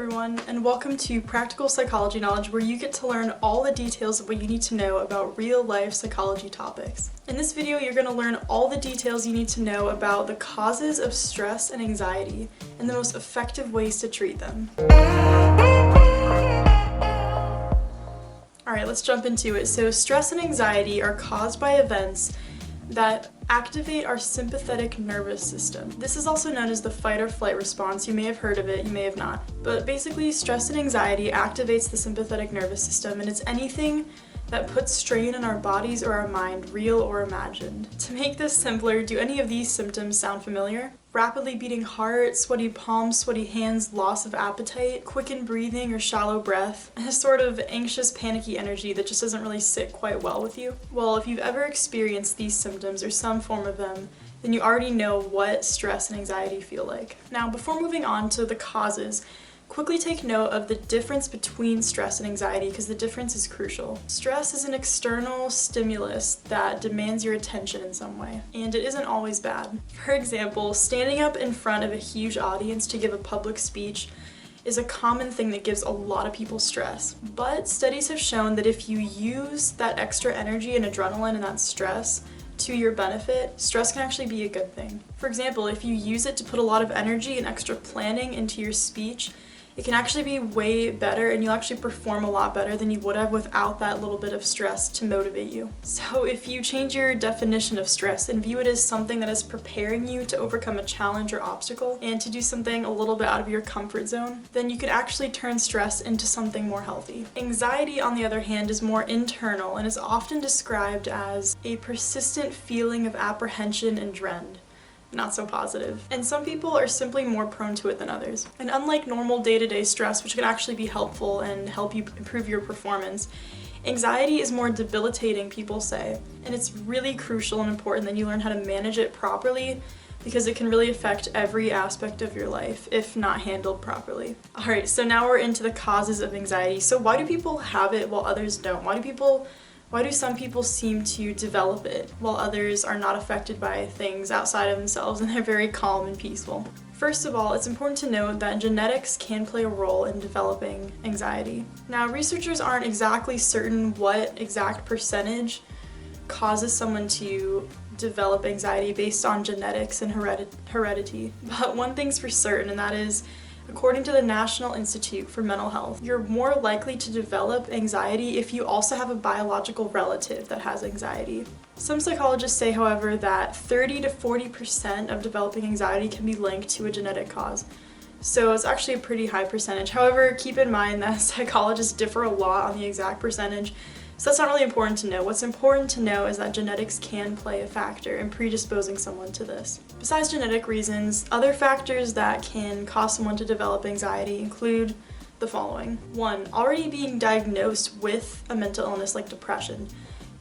everyone, and welcome to Practical Psychology Knowledge, where you get to learn all the details of what you need to know about real-life psychology topics. In this video, you're going to learn all the details you need to know about the causes of stress and anxiety and the most effective ways to treat them. Alright, let's jump into it. So stress and anxiety are caused by events that activate our sympathetic nervous system. This is also known as the fight or flight response. You may have heard of it, you may have not. But basically, stress and anxiety activates the sympathetic nervous system, and it's anything that puts strain on our bodies or our mind, real or imagined. To make this simpler, do any of these symptoms sound familiar? Rapidly beating heart, sweaty palms, sweaty hands, loss of appetite, quickened breathing or shallow breath, a sort of anxious, panicky energy that just doesn't really sit quite well with you? Well, if you've ever experienced these symptoms or some form of them, then you already know what stress and anxiety feel like. Now, before moving on to the causes, quickly take note of the difference between stress and anxiety, because the difference is crucial. Stress is an external stimulus that demands your attention in some way, and it isn't always bad. For example, standing up in front of a huge audience to give a public speech is a common thing that gives a lot of people stress. But studies have shown that if you use that extra energy and adrenaline and that stress to your benefit, stress can actually be a good thing. For example, if you use it to put a lot of energy and extra planning into your speech, it can actually be way better, and you'll actually perform a lot better than you would have without that little bit of stress to motivate you. So if you change your definition of stress and view it as something that is preparing you to overcome a challenge or obstacle and to do something a little bit out of your comfort zone, then you can actually turn stress into something more healthy. Anxiety, on the other hand, is more internal and is often described as a persistent feeling of apprehension and dread. Not so positive. And some people are simply more prone to it than others. And unlike normal day-to-day stress, which can actually be helpful and help you improve your performance, anxiety is more debilitating, people say. And it's really crucial and important that you learn how to manage it properly, because it can really affect every aspect of your life if not handled properly. Alright, so now we're into the causes of anxiety. So why do people have it while others don't? Why do some people seem to develop it while others are not affected by things outside of themselves and they're very calm and peaceful? First of all, it's important to note that genetics can play a role in developing anxiety. Now, researchers aren't exactly certain what exact percentage causes someone to develop anxiety based on genetics and heredity. But one thing's for certain, and that is, according to the National Institute for Mental Health, you're more likely to develop anxiety if you also have a biological relative that has anxiety. Some psychologists say, however, that 30 to 40% of developing anxiety can be linked to a genetic cause. So it's actually a pretty high percentage. However, keep in mind that psychologists differ a lot on the exact percentage, so that's not really important to know. What's important to know is that genetics can play a factor in predisposing someone to this. Besides genetic reasons, other factors that can cause someone to develop anxiety include the following. 1, already being diagnosed with a mental illness like depression,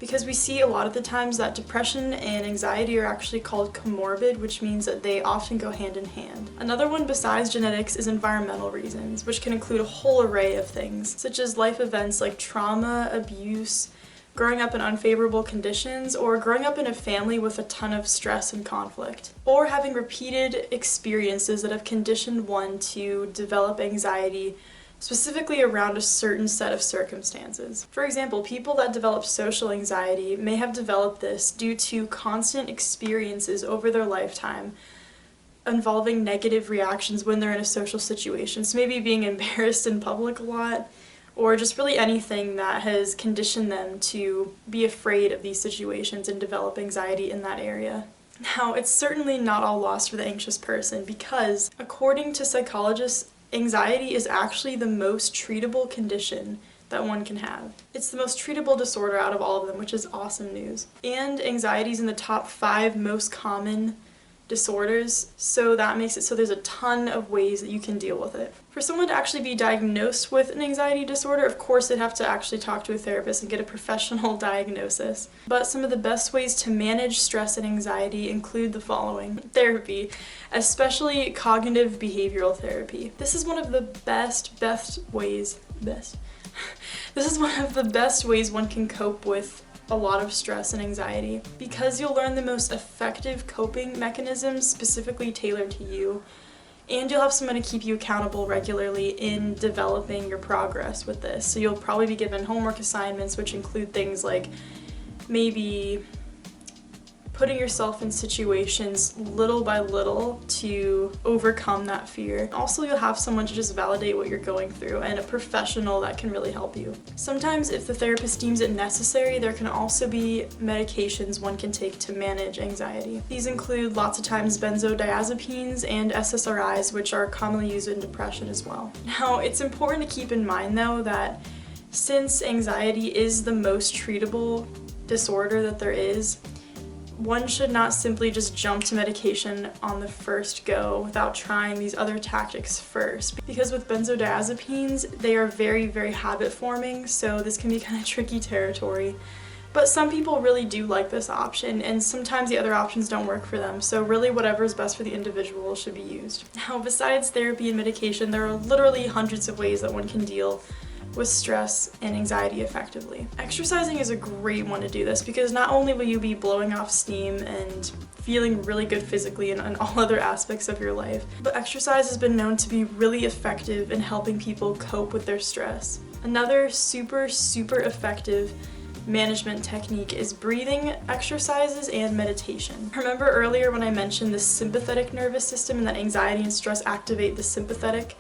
because we see a lot of the times that depression and anxiety are actually called comorbid, which means that they often go hand in hand. Another one besides genetics is environmental reasons, which can include a whole array of things, such as life events like trauma, abuse, growing up in unfavorable conditions, or growing up in a family with a ton of stress and conflict, or having repeated experiences that have conditioned one to develop anxiety specifically around a certain set of circumstances. For example, people that develop social anxiety may have developed this due to constant experiences over their lifetime involving negative reactions when they're in a social situation. So maybe being embarrassed in public a lot, or just really anything that has conditioned them to be afraid of these situations and develop anxiety in that area. Now, it's certainly not all lost for the anxious person, because according to psychologists, anxiety is actually the most treatable condition that one can have. It's the most treatable disorder out of all of them, which is awesome news. And anxiety is in the top 5 most common disorders, so that makes it so there's a ton of ways that you can deal with it. For someone to actually be diagnosed with an anxiety disorder, of course they'd have to actually talk to a therapist and get a professional diagnosis. But some of the best ways to manage stress and anxiety include the following. Therapy, especially cognitive behavioral therapy. This is one of the best ways one can cope with a lot of stress and anxiety, because you'll learn the most effective coping mechanisms specifically tailored to you, And you'll have someone to keep you accountable regularly in developing your progress with this. So you'll probably be given homework assignments, which include things like maybe putting yourself in situations little by little to overcome that fear. Also, you'll have someone to just validate what you're going through and a professional that can really help you. Sometimes if the therapist deems it necessary, there can also be medications one can take to manage anxiety. These include lots of times benzodiazepines and SSRIs, which are commonly used in depression as well. Now, it's important to keep in mind though that since anxiety is the most treatable disorder that there is, one should not simply just jump to medication on the first go without trying these other tactics first. Because with benzodiazepines, they are very, very habit forming, so this can be kind of tricky territory. But some people really do like this option, and sometimes the other options don't work for them, so really whatever is best for the individual should be used. Now, besides therapy and medication, there are literally hundreds of ways that one can deal with stress and anxiety effectively. Exercising is a great one to do this because not only will you be blowing off steam and feeling really good physically and all other aspects of your life, but exercise has been known to be really effective in helping people cope with their stress. Another super effective management technique is breathing exercises and meditation. Remember earlier when I mentioned the sympathetic nervous system and that anxiety and stress activate the sympathetic?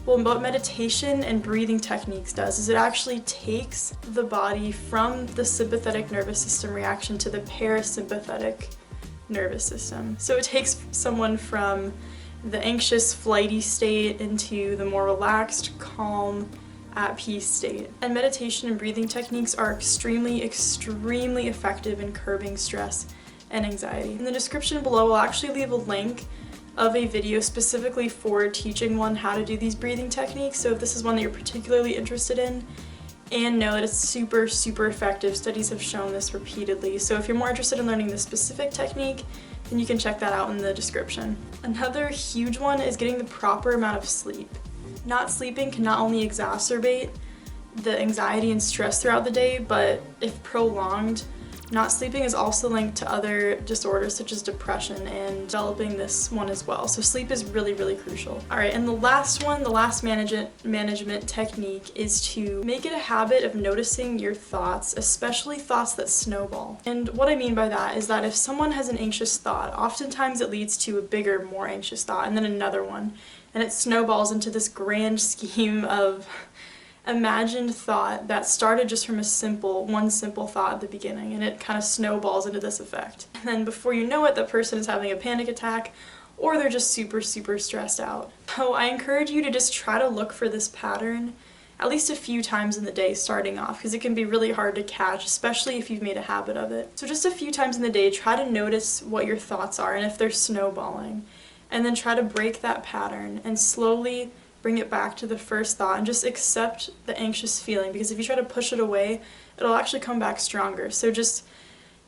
Well, what meditation and breathing techniques does is it actually takes the body from the sympathetic nervous system reaction to the parasympathetic nervous system. So it takes someone from the anxious, flighty state into the more relaxed, calm, at peace state. And meditation and breathing techniques are extremely effective in curbing stress and anxiety. In the description below, I'll actually leave a link of a video specifically for teaching one how to do these breathing techniques, so if this is one that you're particularly interested in, and know that it's super effective. Studies have shown this repeatedly, so if you're more interested in learning this specific technique, then you can check that out in the description. Another huge one is getting the proper amount of sleep. Not sleeping can not only exacerbate the anxiety and stress throughout the day, but if prolonged, not sleeping is also linked to other disorders such as depression and developing this one as well. So sleep is really crucial. All right, and the last one, the last management technique is to make it a habit of noticing your thoughts, especially thoughts that snowball. And what I mean by that is that if someone has an anxious thought, oftentimes it leads to a bigger, more anxious thought and then another one. And it snowballs into this grand scheme of imagined thought that started just from one simple thought at the beginning, and it kind of snowballs into this effect. And then before you know it, the person is having a panic attack or they're just super stressed out. So I encourage you to just try to look for this pattern at least a few times in the day starting off, because it can be really hard to catch, especially if you've made a habit of it. So just a few times in the day, try to notice what your thoughts are and if they're snowballing, and then try to break that pattern and slowly bring it back to the first thought and just accept the anxious feeling, because if you try to push it away, it'll actually come back stronger. So just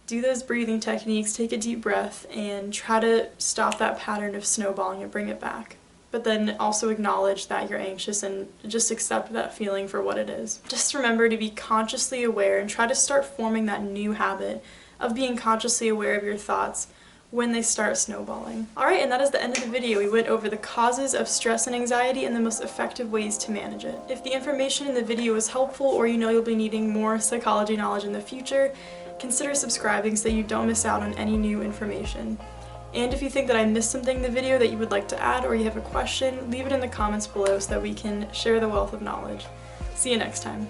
do those breathing techniques, take a deep breath, and try to stop that pattern of snowballing and bring it back. But then also acknowledge that you're anxious and just accept that feeling for what it is. Just remember to be consciously aware and try to start forming that new habit of being consciously aware of your thoughts when they start snowballing. Alright, and that is the end of the video. We went over the causes of stress and anxiety and the most effective ways to manage it. If the information in the video was helpful, or you know you'll be needing more psychology knowledge in the future, consider subscribing so that you don't miss out on any new information. And if you think that I missed something in the video that you would like to add, or you have a question, leave it in the comments below so that we can share the wealth of knowledge. See you next time.